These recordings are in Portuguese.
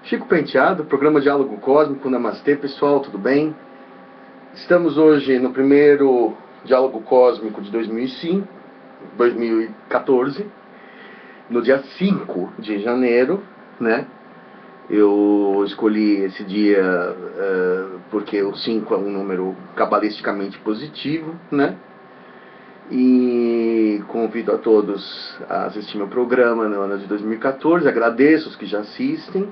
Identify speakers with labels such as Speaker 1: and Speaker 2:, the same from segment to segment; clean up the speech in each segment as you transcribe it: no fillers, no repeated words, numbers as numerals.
Speaker 1: Chico Penteado, programa Diálogo Cósmico, Namastê, pessoal, tudo bem? Estamos hoje no primeiro Diálogo Cósmico de 2014, no dia 5 de janeiro, né? Eu escolhi esse dia porque o 5 é um número cabalisticamente positivo, né? E convido a todos a assistir meu programa no ano de 2014, agradeço os que já assistem,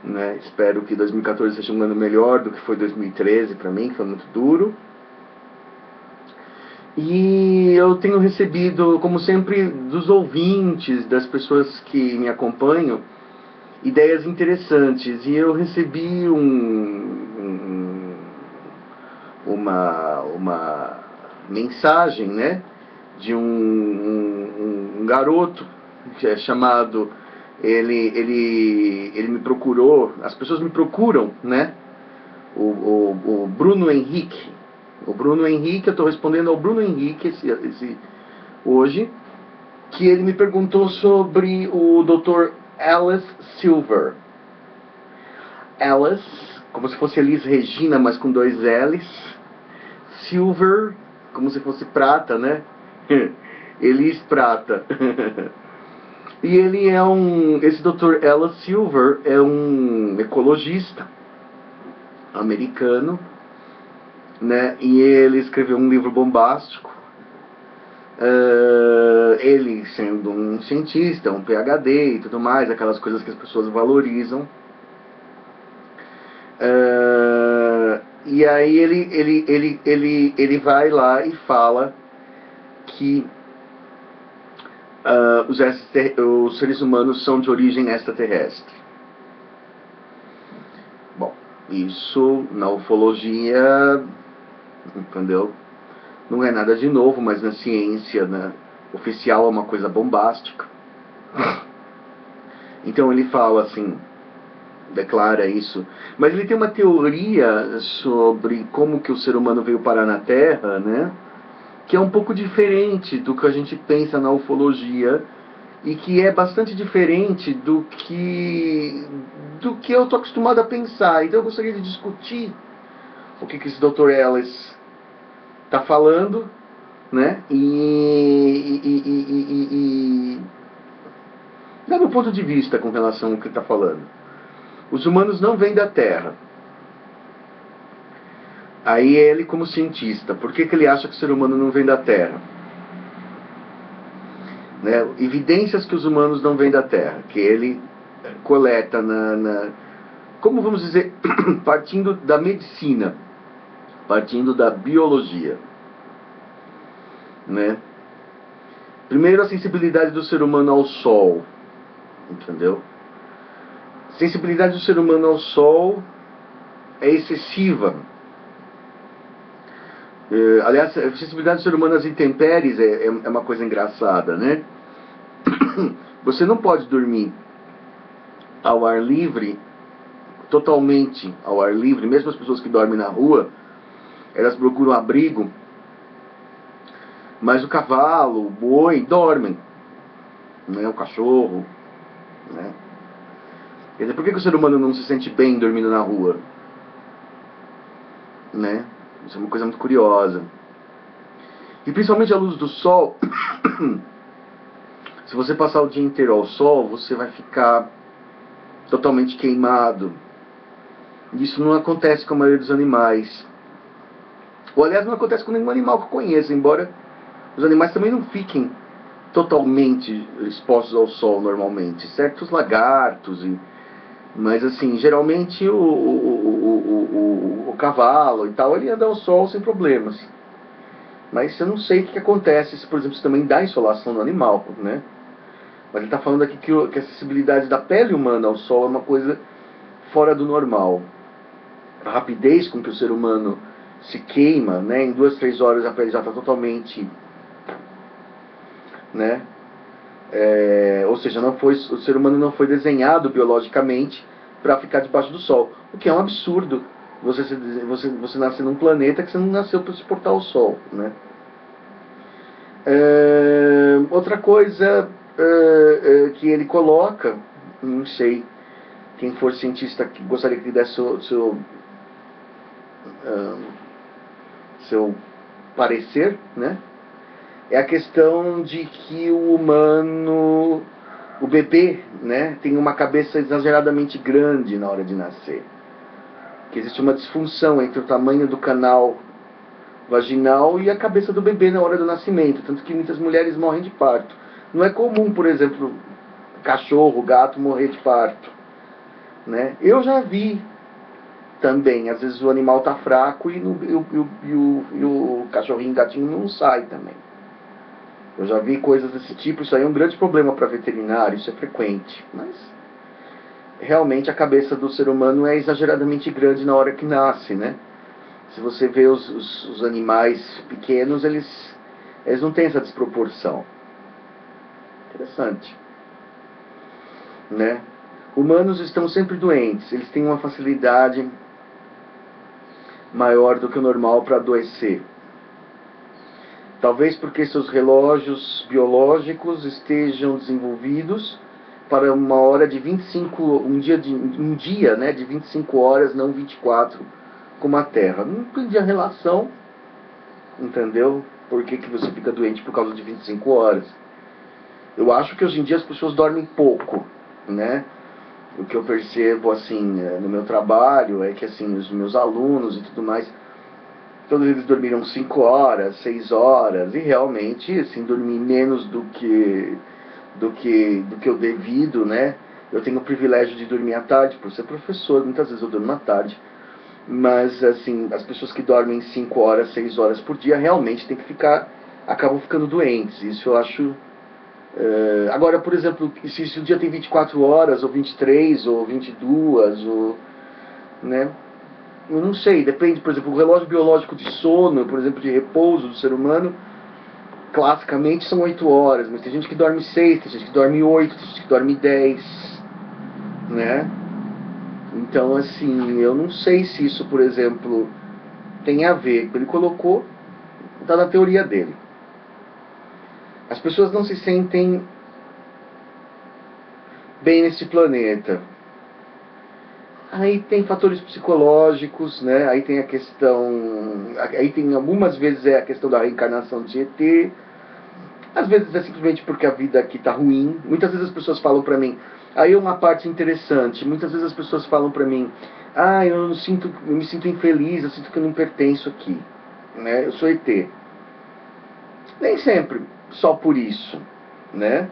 Speaker 1: né? Espero que 2014 seja um ano melhor do que foi 2013 para mim, que foi muito duro. E eu tenho recebido, como sempre, dos ouvintes, das pessoas que me acompanham, ideias interessantes. E eu recebi uma mensagem, né, de um garoto que é chamado... Ele me procurou, as pessoas me procuram, né? O Bruno Henrique. O Bruno Henrique, eu estou respondendo ao Bruno Henrique hoje, que ele me perguntou sobre o Dr. Alice Silver. Alice, como se fosse Elis Regina, mas com 2 L's. Silver, como se fosse prata, né? Elis Prata. E ele é esse Dr. Alice Silver é um ecologista americano, né? E ele escreveu um livro bombástico. Ele sendo um cientista, um PhD e tudo mais, aquelas coisas que as pessoas valorizam. E aí ele vai lá e fala que os seres humanos são de origem extraterrestre. Bom, isso na ufologia, entendeu? Não é nada de novo, mas na ciência, né, oficial, é uma coisa bombástica. Então ele fala assim, declara isso. Mas ele tem uma teoria sobre como que o ser humano veio parar na Terra, né, que é um pouco diferente do que a gente pensa na ufologia e que é bastante diferente do que eu estou acostumado a pensar. Então eu gostaria de discutir o que esse Dr. Ellis está falando, né? E dar meu ponto de vista com relação ao que ele está falando. Os humanos não vêm da Terra. Aí ele, como cientista, por que ele acha que o ser humano não vem da Terra? Né? Evidências que os humanos não vêm da Terra, que ele coleta como vamos dizer, partindo da medicina, partindo da biologia, né? Primeiro, a sensibilidade do ser humano ao Sol, entendeu? A sensibilidade do ser humano ao Sol é excessiva. Aliás, a sensibilidade do ser humano às intempéries é uma coisa engraçada, né? Você não pode dormir ao ar livre, totalmente ao ar livre. Mesmo as pessoas que dormem na rua, elas procuram abrigo, mas o cavalo, o boi dormem, né? O cachorro, né? Quer dizer, por que o ser humano não se sente bem dormindo na rua? Né? Isso é uma coisa muito curiosa. E principalmente a luz do sol. Se você passar o dia inteiro ao sol, você vai ficar totalmente queimado. Isso não acontece com a maioria dos animais. Ou aliás, não acontece com nenhum animal que eu conheço, embora os animais também não fiquem totalmente expostos ao sol normalmente. Certos lagartos, mas assim, geralmente o cavalo e tal, ele anda ao sol sem problemas. Mas eu não sei o que acontece, se, por exemplo, isso também dá insolação no animal, né? Mas ele está falando aqui que a sensibilidade da pele humana ao sol é uma coisa fora do normal. A rapidez com que o ser humano se queima, né? Em 2, 3 horas a pele já está totalmente, né? Ou seja, o ser humano não foi desenhado biologicamente para ficar debaixo do sol, o que é um absurdo. Você nasce num planeta que você não nasceu para suportar o sol, né? Outra coisa que ele coloca, não sei, quem for cientista que gostaria que desse seu parecer, né? É a questão de que o humano, o bebê, né, tem uma cabeça exageradamente grande na hora de nascer. Que existe uma disfunção entre o tamanho do canal vaginal e a cabeça do bebê na hora do nascimento, tanto que muitas mulheres morrem de parto. Não é comum, por exemplo, cachorro, gato morrer de parto, né? Eu já vi também, às vezes o animal está fraco e o cachorrinho, gatinho não sai também. Eu já vi coisas desse tipo, isso aí é um grande problema para veterinário, isso é frequente, mas realmente a cabeça do ser humano é exageradamente grande na hora que nasce, né? Se você vê os animais pequenos, eles não têm essa desproporção. Interessante, né? Humanos estão sempre doentes, eles têm uma facilidade maior do que o normal para adoecer. Talvez porque seus relógios biológicos estejam desenvolvidos para uma hora de 25, um dia, né, de 25 horas, não 24, como a Terra. Não entendi a relação, entendeu? Por que você fica doente por causa de 25 horas? Eu acho que hoje em dia as pessoas dormem pouco, né? O que eu percebo, assim, no meu trabalho é que, assim, os meus alunos e tudo mais, todos eles dormiram 5 horas, 6 horas, e realmente, assim, dormir menos do que o devido, né? Eu tenho o privilégio de dormir à tarde, por ser professor, muitas vezes eu durmo à tarde, mas, assim, as pessoas que dormem 5 horas, 6 horas por dia, realmente acabam ficando doentes, isso eu acho... agora, por exemplo, se o dia tem 24 horas, ou 23, ou 22, ou, né? Eu não sei, depende, por exemplo, o relógio biológico de sono, por exemplo, de repouso do ser humano, classicamente são 8 horas, mas tem gente que dorme 6, tem gente que dorme 8, tem gente que dorme 10, né? Então, assim, eu não sei se isso, por exemplo, tem a ver. Ele colocou, está na teoria dele. As pessoas não se sentem bem nesse planeta. Aí tem fatores psicológicos, né? Aí tem a questão... Aí tem algumas vezes a questão da reencarnação de ET. Às vezes é simplesmente porque a vida aqui tá ruim. Muitas vezes as pessoas falam pra mim... Aí é uma parte interessante. Muitas vezes as pessoas falam pra mim... eu me sinto infeliz, eu sinto que eu não pertenço aqui, né? Eu sou ET. Nem sempre só por isso, né?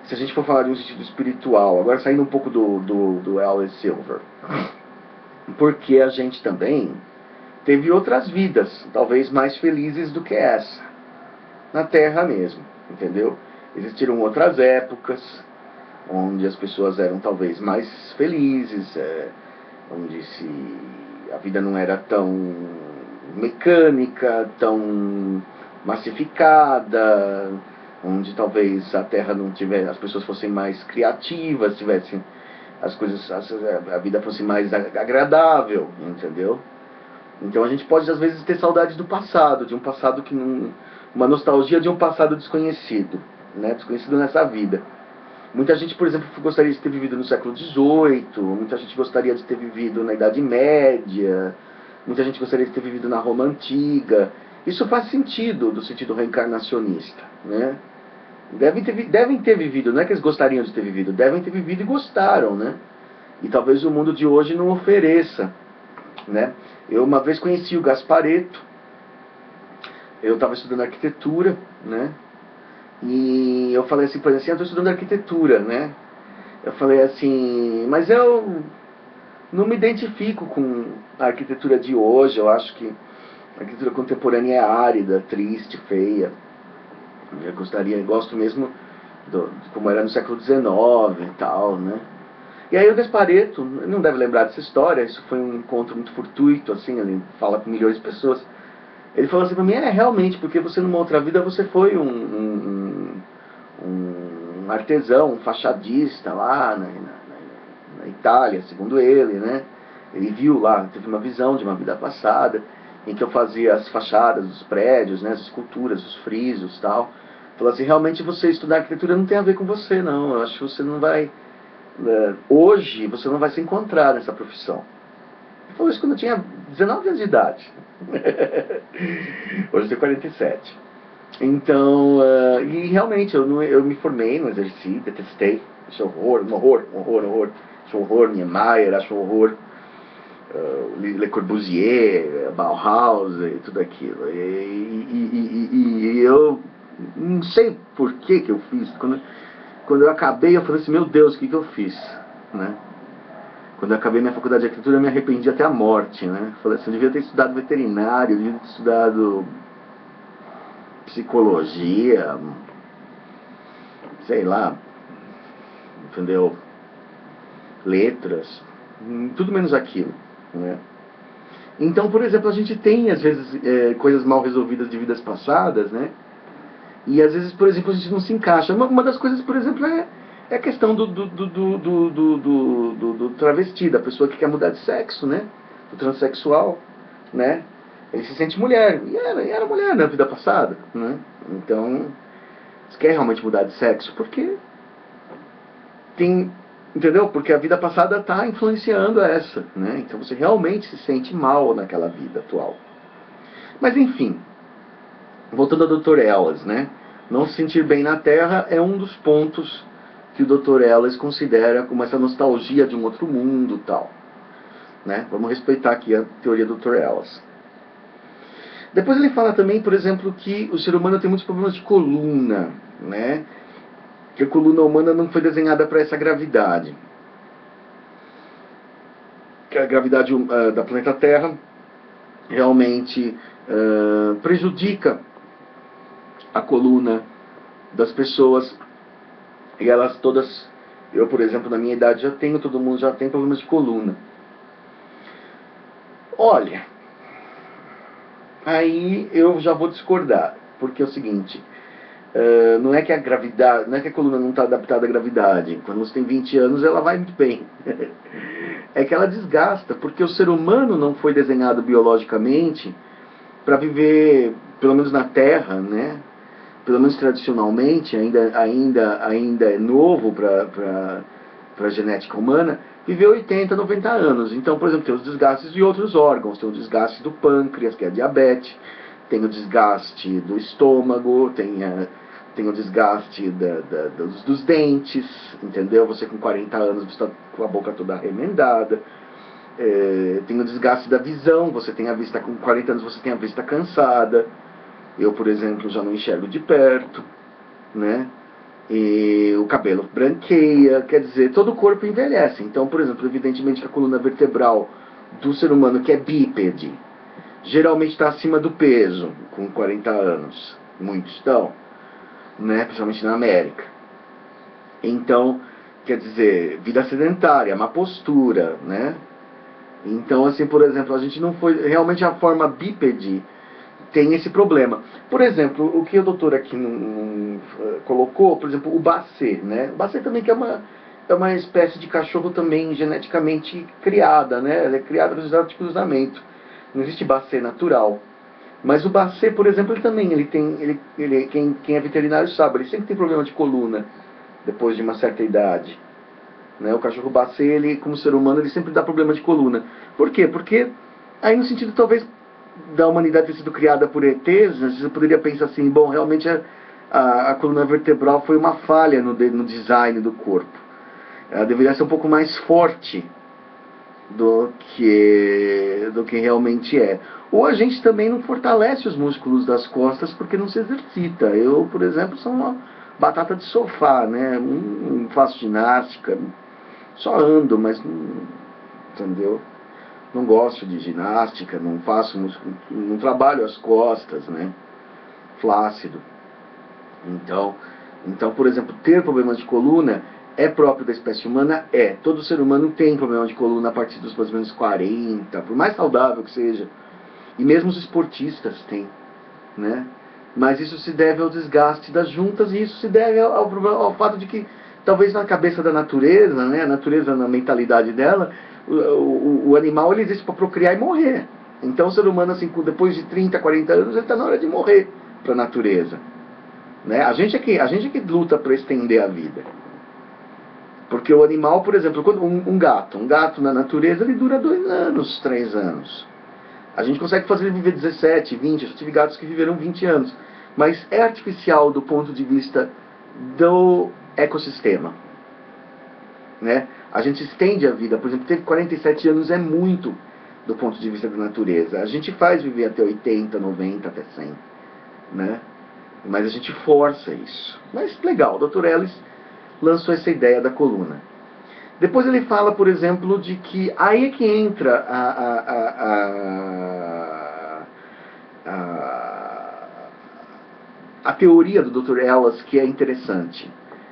Speaker 1: Se a gente for falar de um sentido espiritual, agora saindo um pouco do Alice Silver, porque a gente também teve outras vidas, talvez mais felizes do que essa, na Terra mesmo, entendeu? Existiram outras épocas, onde as pessoas eram talvez mais felizes, onde a vida não era tão mecânica, tão massificada, onde talvez a Terra não tivesse, as pessoas fossem mais criativas, tivessem as coisas, a vida fosse mais agradável, entendeu? Então a gente pode às vezes ter saudade do passado, de um passado que não, uma nostalgia de um passado desconhecido, né? Desconhecido nessa vida. Muita gente, por exemplo, gostaria de ter vivido no século XVIII, muita gente gostaria de ter vivido na Idade Média, muita gente gostaria de ter vivido na Roma Antiga. Isso faz sentido, do sentido reencarnacionista, né? Devem ter vivido, não é que eles gostariam de ter vivido, devem ter vivido e gostaram, né? E talvez o mundo de hoje não ofereça, né? Eu uma vez conheci o Gasparetto, eu estava estudando arquitetura, né? E eu falei assim, por exemplo, eu estou estudando arquitetura, né? Eu falei assim, mas eu não me identifico com a arquitetura de hoje, eu acho que a arquitetura contemporânea é árida, triste, feia. Eu gosto mesmo de como era no século XIX e tal, né? E aí o Gasparetto, não deve lembrar dessa história, isso foi um encontro muito fortuito, assim, ele fala com milhões de pessoas. Ele falou assim pra mim, realmente, porque você numa outra vida você foi um artesão, um fachadista lá na Itália, segundo ele, né? Ele viu lá, teve uma visão de uma vida passada, em que eu fazia as fachadas dos prédios, né, as esculturas, os frisos e tal. Falou assim, realmente você estudar arquitetura não tem a ver com você, não. Eu acho que você não vai Hoje você não vai se encontrar nessa profissão. Ele falou isso quando eu tinha 19 anos de idade. Hoje eu tenho 47. Então, e realmente eu me formei, não exerci, detestei. Acho horror, horror. Acho horror Niemeyer, acho horror Le Corbusier, Bauhaus e tudo aquilo. E eu não sei por que eu fiz. Quando eu acabei, eu falei assim, meu Deus, o que eu fiz? Né? Quando eu acabei minha faculdade de arquitetura, eu me arrependi até a morte. Né? Falei assim, eu devia ter estudado veterinário, eu devia ter estudado psicologia, sei lá, entendeu? Letras, tudo menos aquilo, né? Então, por exemplo, a gente tem às vezes coisas mal resolvidas de vidas passadas, né? E às vezes, por exemplo, a gente não se encaixa. Uma das coisas, por exemplo, é a questão do travesti, da pessoa que quer mudar de sexo, né? Do transexual, né? Ele se sente mulher, e era mulher na vida passada, né? Então, você quer realmente mudar de sexo? Porque tem, entendeu? Porque a vida passada está influenciando essa, né? Então você realmente se sente mal naquela vida atual. Mas enfim, voltando ao Dr. Ellis, né? Não se sentir bem na Terra é um dos pontos que o Dr. Ellis considera como essa nostalgia de um outro mundo, tal, né? Vamos respeitar aqui a teoria do Dr. Ellis. Depois ele fala também, por exemplo, que o ser humano tem muitos problemas de coluna, né? Que a coluna humana não foi desenhada para essa gravidade. Que a gravidade da planeta Terra realmente prejudica a coluna das pessoas, e elas todas, eu por exemplo na minha idade todo mundo já tem problemas de coluna. Olha, aí eu já vou discordar, porque é o seguinte, não é que a gravidade, não é que a coluna não está adaptada à gravidade. Quando você tem 20 anos, ela vai muito bem. É que ela desgasta, porque o ser humano não foi desenhado biologicamente para viver, pelo menos na Terra, né? Pelo menos tradicionalmente, ainda é novo para a genética humana, viver 80, 90 anos. Então, por exemplo, tem os desgastes de outros órgãos, tem o desgaste do pâncreas, que é a diabetes, tem o desgaste do estômago, tem o desgaste dos dentes, entendeu? Você com 40 anos você está com a boca toda remendada. Tem o desgaste da visão, você tem a vista com 40 anos, você tem a vista cansada. Eu, por exemplo, já não enxergo de perto, né? E o cabelo branqueia, quer dizer, todo o corpo envelhece. Então, por exemplo, evidentemente que a coluna vertebral do ser humano que é bípede geralmente está acima do peso, com 40 anos. Muitos estão, né? Principalmente na América. Então, quer dizer, vida sedentária, má postura, né? Então, assim, por exemplo, a gente não foi... Realmente a forma bípede tem esse problema. Por exemplo, o que o doutor aqui colocou, por exemplo, o Basset, né? O Basset também que é uma espécie de cachorro também geneticamente criada, né? Ela é criada resultado de cruzamento. Não existe Basset natural. Mas o Basset, por exemplo, quem é veterinário sabe, ele sempre tem problema de coluna depois de uma certa idade. Né? O cachorro Basset, ele, como ser humano, ele sempre dá problema de coluna. Por quê? Porque aí no sentido talvez da humanidade ter sido criada por ETs, você poderia pensar assim, bom, realmente a coluna vertebral foi uma falha no design do corpo. Ela deveria ser um pouco mais forte do que realmente é. Ou a gente também não fortalece os músculos das costas porque não se exercita. Eu, por exemplo, sou uma batata de sofá, né? Não faço ginástica, só ando, mas entendeu? Não gosto de ginástica, não trabalho as costas, né? Flácido. Então, por exemplo, ter problemas de coluna é próprio da espécie humana? É. Todo ser humano tem problema de coluna a partir dos mais ou menos 40, por mais saudável que seja. E mesmo os esportistas têm, né? Mas isso se deve ao desgaste das juntas e isso se deve ao fato de que talvez na cabeça da natureza, né? A natureza, na mentalidade dela, o animal ele existe para procriar e morrer. Então o ser humano, assim, depois de 30, 40 anos, ele está na hora de morrer para a natureza. Né? A gente é que luta para estender a vida. Porque o animal, por exemplo, quando um gato na natureza, ele dura 2 anos, 3 anos. A gente consegue fazer ele viver 17, 20, eu já tive gatos que viveram 20 anos. Mas é artificial do ponto de vista do ecossistema, né? A gente estende a vida, por exemplo, ter 47 anos é muito do ponto de vista da natureza. A gente faz viver até 80, 90, até 100, né? Mas a gente força isso. Mas legal, o Dr. Ellis lançou essa ideia da coluna. Depois ele fala, por exemplo, de que aí é que entra a teoria do Dr. Ellis, que é interessante.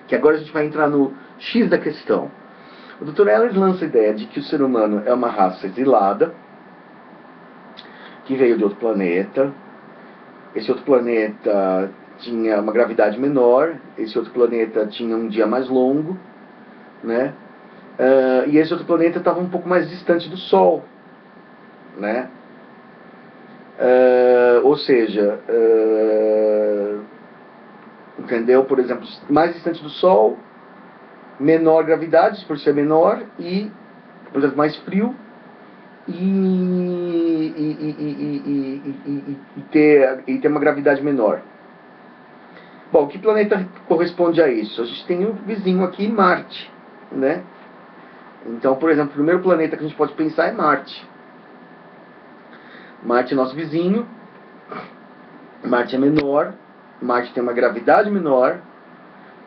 Speaker 1: Que agora a gente vai entrar no X da questão. O Dr. Ellis lança a ideia de que o ser humano é uma raça exilada, que veio de outro planeta. Esse outro planeta tinha uma gravidade menor, esse outro planeta tinha um dia mais longo, né? E esse outro planeta estava um pouco mais distante do Sol, né? Ou seja, entendeu? Por exemplo, mais distante do Sol, menor gravidade, por ser menor, e, por exemplo, mais frio, e ter uma gravidade menor. Bom, que planeta corresponde a isso? A gente tem o vizinho aqui, Marte, né? Então, por exemplo, o primeiro planeta que a gente pode pensar é Marte. Marte é nosso vizinho, Marte é menor, Marte tem uma gravidade menor,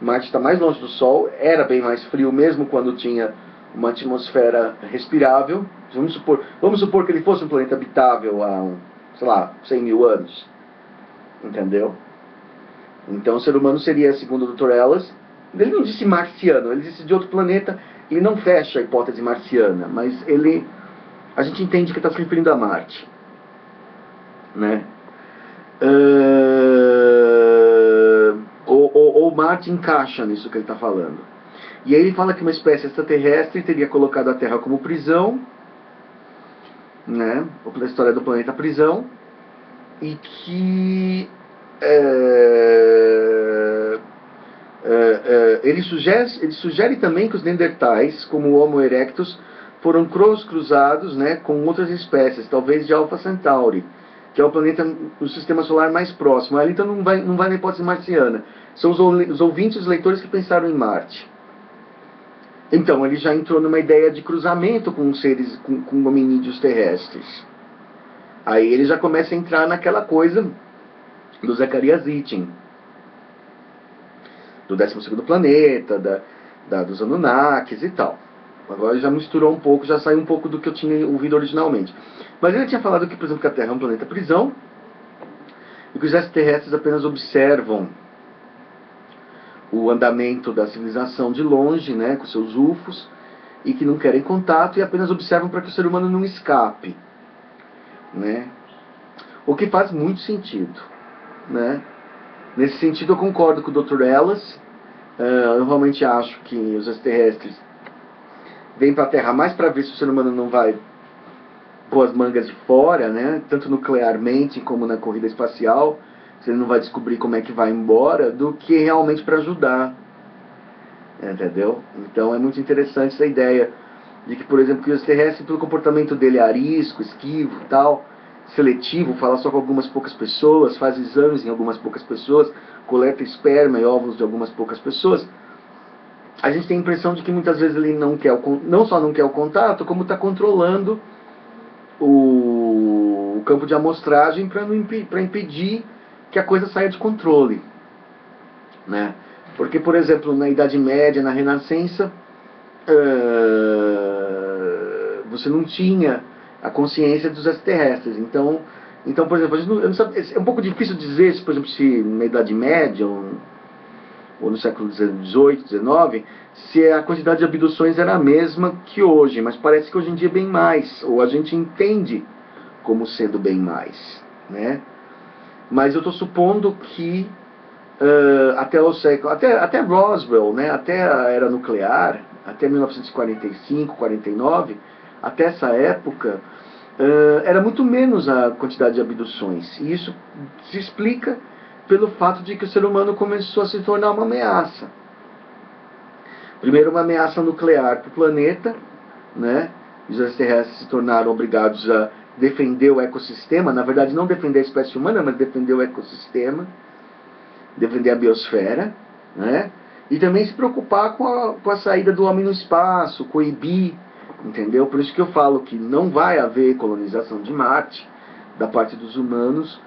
Speaker 1: Marte está mais longe do Sol, era bem mais frio mesmo quando tinha uma atmosfera respirável. Vamos supor que ele fosse um planeta habitável há, sei lá, 100 mil anos. Entendeu? Então o ser humano seria, segundo o Dr. Ellis, ele não disse marciano, ele disse de outro planeta. Ele não fecha a hipótese marciana, mas a gente entende que está se referindo a Marte, né? Ou Marte encaixa nisso que ele está falando. E aí ele fala que uma espécie extraterrestre teria colocado a Terra como prisão, né? A história do planeta prisão, e que ele sugere também que os Neandertais, como o Homo erectus, foram cruzados, né, com outras espécies, talvez de Alpha Centauri, que é o planeta do sistema solar mais próximo. Ali então não vai na hipótese marciana. São os ouvintes, os leitores que pensaram em Marte. Então ele já entrou numa ideia de cruzamento com seres, com hominídeos terrestres. Aí ele já começa a entrar naquela coisa do Zacarias Sitchin, do 12º planeta, dos Anunnakis e tal. Agora já misturou um pouco, já saiu um pouco do que eu tinha ouvido originalmente. Mas ele tinha falado que, por exemplo, que a Terra é um planeta prisão, e que os extraterrestres apenas observam o andamento da civilização de longe, né, com seus UFOs, e que não querem contato, e apenas observam para que o ser humano não escape, né? O que faz muito sentido, né? Nesse sentido eu concordo com o Dr. Ellis. Eu realmente acho que os extraterrestres vêm para a Terra mais para ver se o ser humano não vai pôr as mangas de fora, né? Tanto nuclearmente como na corrida espacial, se ele não vai descobrir como é que vai embora, do que realmente para ajudar, entendeu? Então é muito interessante essa ideia de que, por exemplo, que o extraterrestre, pelo comportamento dele arisco, esquivo, tal, seletivo, fala só com algumas poucas pessoas, faz exames em algumas poucas pessoas, coleta esperma e óvulos de algumas poucas pessoas, a gente tem a impressão de que muitas vezes ele não só não quer o contato, como está controlando o campo de amostragem para impedir que a coisa saia de controle, né? Porque, por exemplo, na Idade Média, na Renascença, você não tinha a consciência dos extraterrestres. Então, por exemplo, a gente não sabe, é um pouco difícil dizer, por exemplo, se na Idade Média ou no século XVIII, XIX, se a quantidade de abduções era a mesma que hoje, mas parece que hoje em dia é bem mais, ou a gente entende como sendo bem mais, né? Mas eu estou supondo que até o século, até Roswell, né, até a era nuclear, até 1945, 49, até essa época, era muito menos a quantidade de abduções. E isso se explica pelo fato de que o ser humano começou a se tornar uma ameaça. Primeiro, uma ameaça nuclear para o planeta, né? Os extraterrestres se tornaram obrigados a defender o ecossistema, na verdade não defender a espécie humana, mas defender o ecossistema, defender a biosfera, né? E também se preocupar com a saída do homem no espaço, coibir, entendeu? Por isso que eu falo que não vai haver colonização de Marte da parte dos humanos,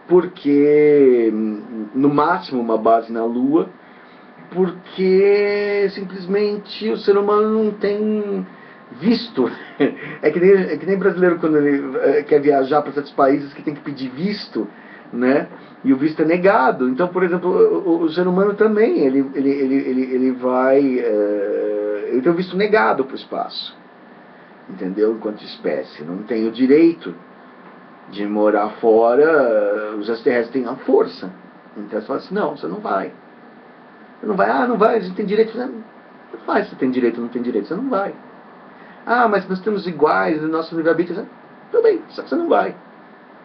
Speaker 1: porque no máximo uma base na Lua, porque simplesmente o ser humano não tem visto. É que nem brasileiro quando ele quer viajar para certos países que tem que pedir visto, né? E o visto é negado. Então, por exemplo, o ser humano também, ele vai... ele tem o visto negado para o espaço, entendeu? Enquanto espécie. Não tem o direito de morar fora, os extraterrestres têm a força. Então, eles falam assim, não, você não vai. Você não vai, não vai, a gente tem direito. Não faz, você tem direito ou não tem direito, você não vai. Ah, mas nós temos iguais no nosso livre-arbítrio. Tudo bem, só que você não vai.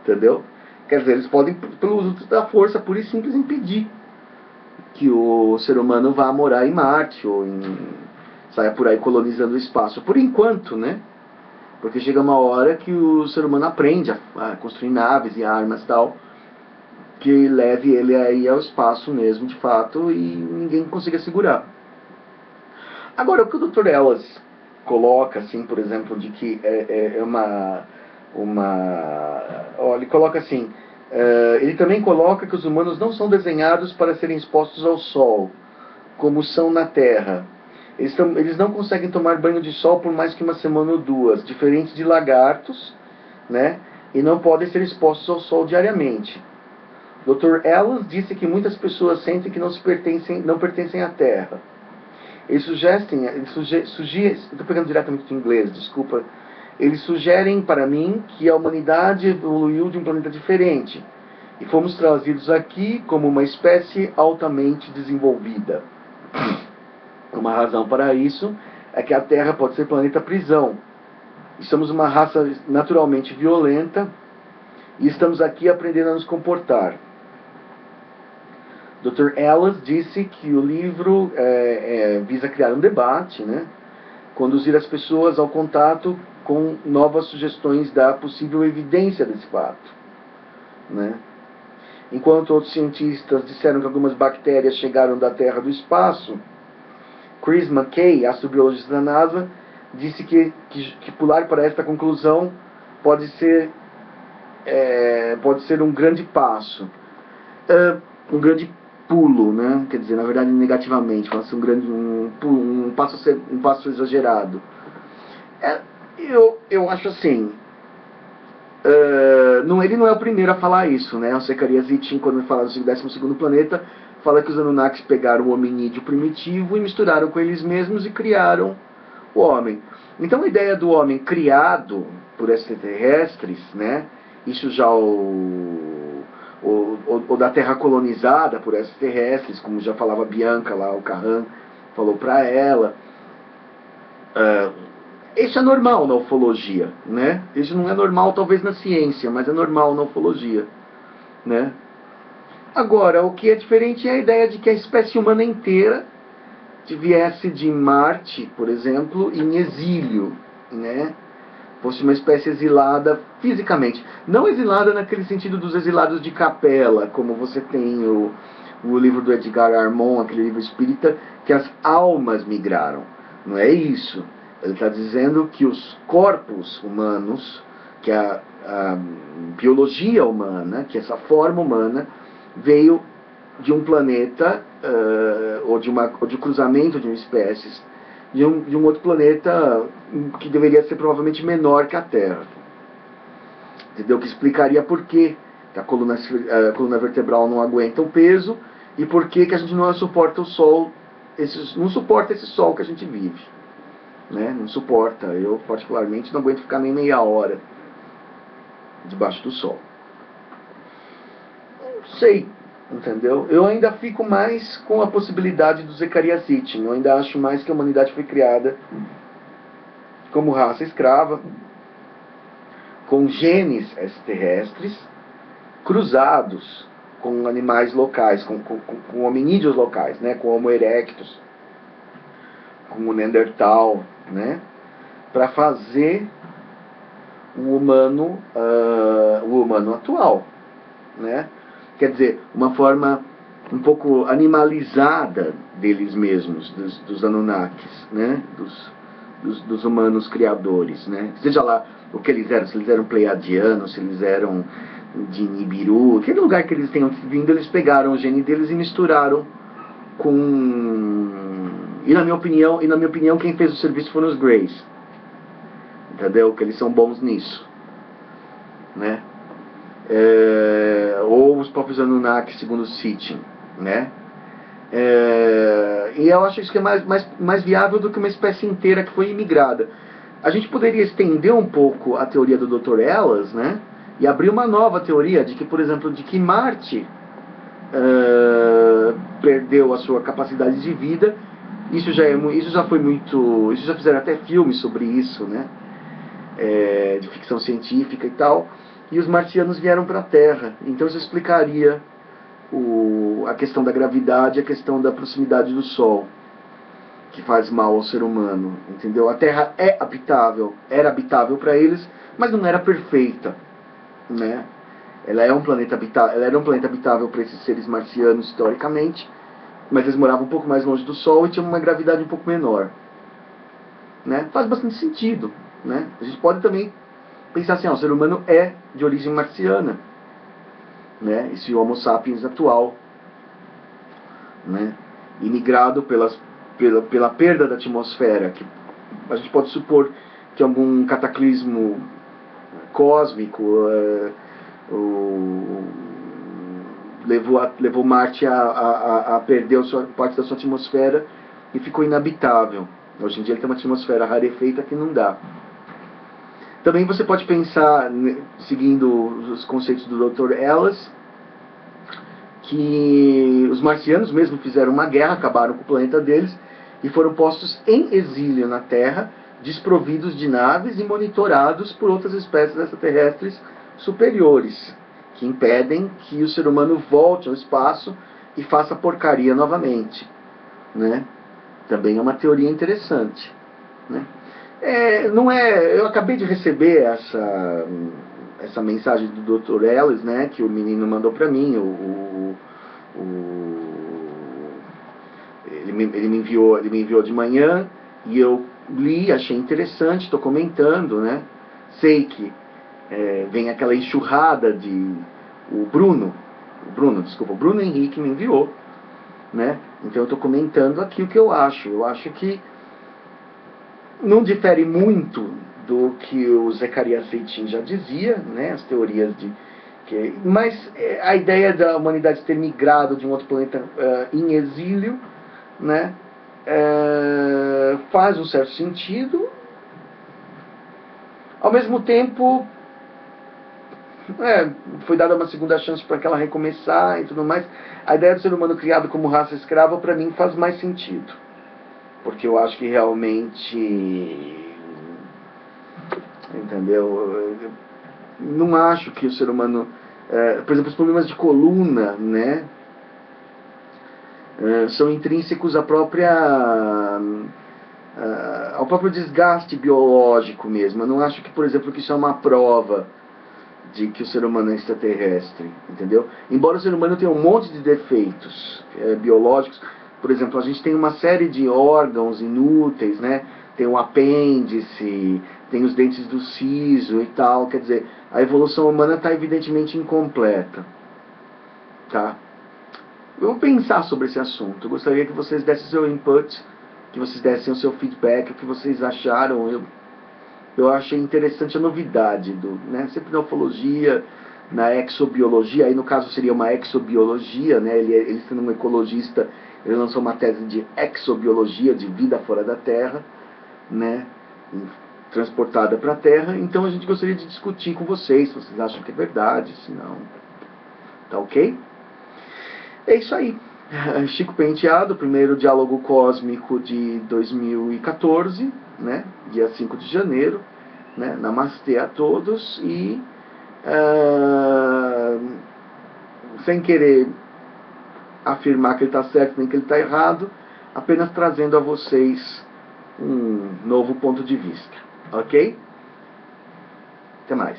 Speaker 1: Entendeu? Quer dizer, eles podem, pelo uso da força, pura e simples, impedir que o ser humano vá morar em Marte ou saia por aí colonizando o espaço. Por enquanto, né? Porque chega uma hora que o ser humano aprende a construir naves e armas e tal, que leve ele aí ao espaço mesmo, de fato, e ninguém consiga segurar. Agora, o que o Dr. Ellis coloca, assim, por exemplo, de que ele coloca assim, ele também coloca que os humanos não são desenhados para serem expostos ao sol, como são na Terra. Eles não conseguem tomar banho de sol por mais que uma semana ou duas, diferente de lagartos, né? E não podem ser expostos ao sol diariamente. Dr. Ellis disse que muitas pessoas sentem que não pertencem à Terra. Estou pegando diretamente do inglês, desculpa. Eles sugerem para mim que a humanidade evoluiu de um planeta diferente e fomos trazidos aqui como uma espécie altamente desenvolvida. Uma razão para isso é que a Terra pode ser planeta prisão. Somos uma raça naturalmente violenta e estamos aqui aprendendo a nos comportar. Dr. Ellis disse que o livro visa criar um debate, né? Conduzir as pessoas ao contato com novas sugestões da possível evidência desse fato, né? Enquanto outros cientistas disseram que algumas bactérias chegaram da Terra do espaço, Chris McKay, astrobiologista da NASA, disse que pular para esta conclusão pode ser um grande passo. Um grande pulo, né? Quer dizer, na verdade, negativamente, pode ser um passo exagerado. Eu acho assim, ele não é o primeiro a falar isso, né? O Zecharia Sitchin, quando ele fala do 12º planeta, fala que os Anunnakis pegaram o hominídeo primitivo e misturaram com eles mesmos e criaram o homem. Então a ideia do homem criado por extraterrestres, né? Isso já ou da Terra colonizada por extraterrestres, como já falava a Bianca lá, o Carran falou para ela. Isso é normal na ufologia, né? Isso não é normal talvez na ciência, mas é normal na ufologia, né? Agora, o que é diferente é a ideia de que a espécie humana inteira viesse de Marte, por exemplo, em exílio, né? Fosse uma espécie exilada fisicamente. Não exilada naquele sentido dos exilados de capela, como você tem o livro do Edgar Armond, aquele livro espírita, que as almas migraram. Não é isso. Ele está dizendo que os corpos humanos, que a biologia humana, que essa forma humana, veio de um planeta, ou de um cruzamento de espécies, de um outro planeta que deveria ser provavelmente menor que a Terra. Entendeu? Que explicaria por que a coluna vertebral não aguenta o peso e por que a gente não suporta o Sol, não suporta esse Sol que a gente vive. Né? Não suporta. Eu, particularmente, não aguento ficar nem meia hora debaixo do Sol. Não sei. Entendeu? Eu ainda fico mais com a possibilidade do Zecharia Sitchin. Eu ainda acho mais que a humanidade foi criada como raça escrava, com genes extraterrestres cruzados com animais locais, com hominídeos locais, né? Com Homo erectus, como o Neandertal, né, para fazer o humano atual, né? Quer dizer, uma forma um pouco animalizada deles mesmos, dos Anunnakis, né? Dos humanos criadores, né? Seja lá o que eles eram, se eles eram pleiadianos, se eles eram de Nibiru, aquele lugar que eles tenham vindo, eles pegaram o gene deles e misturaram com... E na minha opinião, quem fez o serviço foram os Greys. Entendeu? Que eles são bons nisso, né? Ou os próprios Anunnaki, segundo o Sitchin, né? E eu acho isso que é mais viável do que uma espécie inteira que foi imigrada. A gente poderia estender um pouco a teoria do Dr. Ellis, né? E abrir uma nova teoria de que, por exemplo, de que Marte perdeu a sua capacidade de vida. Isso já foi muito... Isso já fizeram até filmes sobre isso, né? De ficção científica e tal, e os marcianos vieram para a Terra. Então isso explicaria a questão da gravidade, a questão da proximidade do Sol, que faz mal ao ser humano, entendeu? A Terra é habitável, era habitável para eles, mas não era perfeita, né? Ela era um planeta habitável para esses seres marcianos historicamente, mas eles moravam um pouco mais longe do Sol e tinham uma gravidade um pouco menor, né? Faz bastante sentido, né? A gente pode também pensar assim, o ser humano é de origem marciana, né? Esse Homo sapiens atual, né? Imigrado pela perda da atmosfera, que a gente pode supor que algum cataclismo cósmico levou Marte a perder parte da sua atmosfera e ficou inabitável. Hoje em dia ele tem uma atmosfera rarefeita que não dá. Também você pode pensar, seguindo os conceitos do Dr. Ellis, que os marcianos mesmo fizeram uma guerra, acabaram com o planeta deles e foram postos em exílio na Terra, desprovidos de naves e monitorados por outras espécies extraterrestres superiores, que impedem que o ser humano volte ao espaço e faça porcaria novamente, né? Também é uma teoria interessante, né? Não é, eu acabei de receber essa mensagem do Dr. Ellis, né, que o menino mandou para mim, ele me enviou de manhã e eu li, achei interessante, estou comentando, né? Sei que vem aquela enxurrada de o Bruno Henrique me enviou, né? Então eu estou comentando aqui o que eu acho. Eu acho que não difere muito do que o Zacarias Sitchin já dizia, né? As teorias mas a ideia da humanidade ter migrado de um outro planeta em exílio, né? Faz um certo sentido. Ao mesmo tempo, foi dada uma segunda chance para que ela recomeçar e tudo mais. A ideia do ser humano criado como raça escrava, para mim, faz mais sentido. Porque eu acho que realmente... Entendeu? Eu não acho que o ser humano... por exemplo, os problemas de coluna, né? São intrínsecos ao próprio desgaste biológico mesmo. Eu não acho que, por exemplo, que isso é uma prova de que o ser humano é extraterrestre, entendeu? Embora o ser humano tenha um monte de defeitos biológicos, por exemplo, a gente tem uma série de órgãos inúteis, né? Tem o apêndice, tem os dentes do siso e tal, quer dizer, a evolução humana está evidentemente incompleta, tá? Vamos pensar sobre esse assunto. Eu gostaria que vocês dessem seu input, que vocês dessem o seu feedback, o que vocês acharam. Eu achei interessante a novidade né? Sempre na ufologia, na exobiologia, aí no caso seria uma exobiologia, né? Ele sendo um ecologista, ele lançou uma tese de exobiologia, de vida fora da Terra, né? Transportada para a Terra. Então a gente gostaria de discutir com vocês, se vocês acham que é verdade, se não. Tá ok? É isso aí. Chico Penteado, primeiro diálogo cósmico de 2014, né? Dia 5 de janeiro, né? Namastê a todos e sem querer afirmar que ele está certo nem que ele está errado, apenas trazendo a vocês um novo ponto de vista, ok? Até mais.